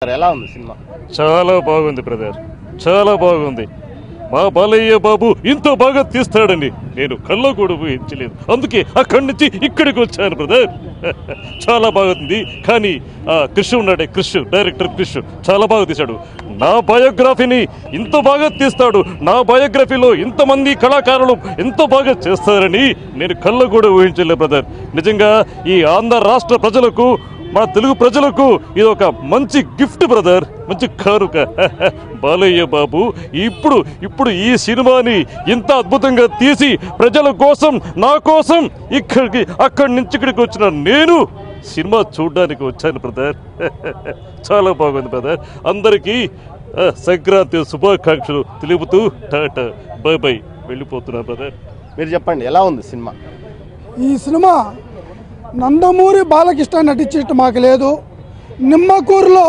ఎలా ఉంది సినిమా? చాలా బాగుంది బ్రదర్, చాలా బాగుంది. మా బాలయ్య బాబు ఇంత బాగా తీస్తాడని నేను కల్లో కూడా ఊహించలేదు. అందుకే అక్కడి నుంచి ఇక్కడికి వచ్చాను బ్రదర్. చాలా బాగుంది. కానీ క్రిష్ ఉన్నాడే, డైరెక్టర్ క్రిష్ చాలా బాగా తీశాడు. నా బయోగ్రఫీని ఇంత బాగా తీస్తాడు, నా బయోగ్రఫీలో ఇంతమంది కళాకారులు ఎంతో బాగా చేస్తారని నేను కల్లో కూడా ఊహించలేదు బ్రదర్. నిజంగా ఈ ఆంధ్ర రాష్ట్ర ప్రజలకు, మన తెలుగు ప్రజలకు ఇది ఒక మంచి గిఫ్ట్ బ్రదర్, మంచి కానుక. బాలయ్య బాబు ఇప్పుడు ఈ సినిమాని ఇంత అద్భుతంగా తీసి ప్రజల కోసం, నా కోసం అక్కడి నుంచి ఇక్కడికి వచ్చిన నేను సినిమా చూడడానికి వచ్చాను బ్రదర్. చాలా బాగుంది బ్రదర్. అందరికీ సంక్రాంతి శుభాకాంక్షలు తెలుపుతూ టాటా బై బై వెళ్ళిపోతున్నా బ్రదర్. మీరు చెప్పండి, ఎలా ఉంది సినిమా? ఈ సినిమా నందమూరి బాలకృష్ణ నటించేట్టు మాకు లేదు. నిమ్మకూరులో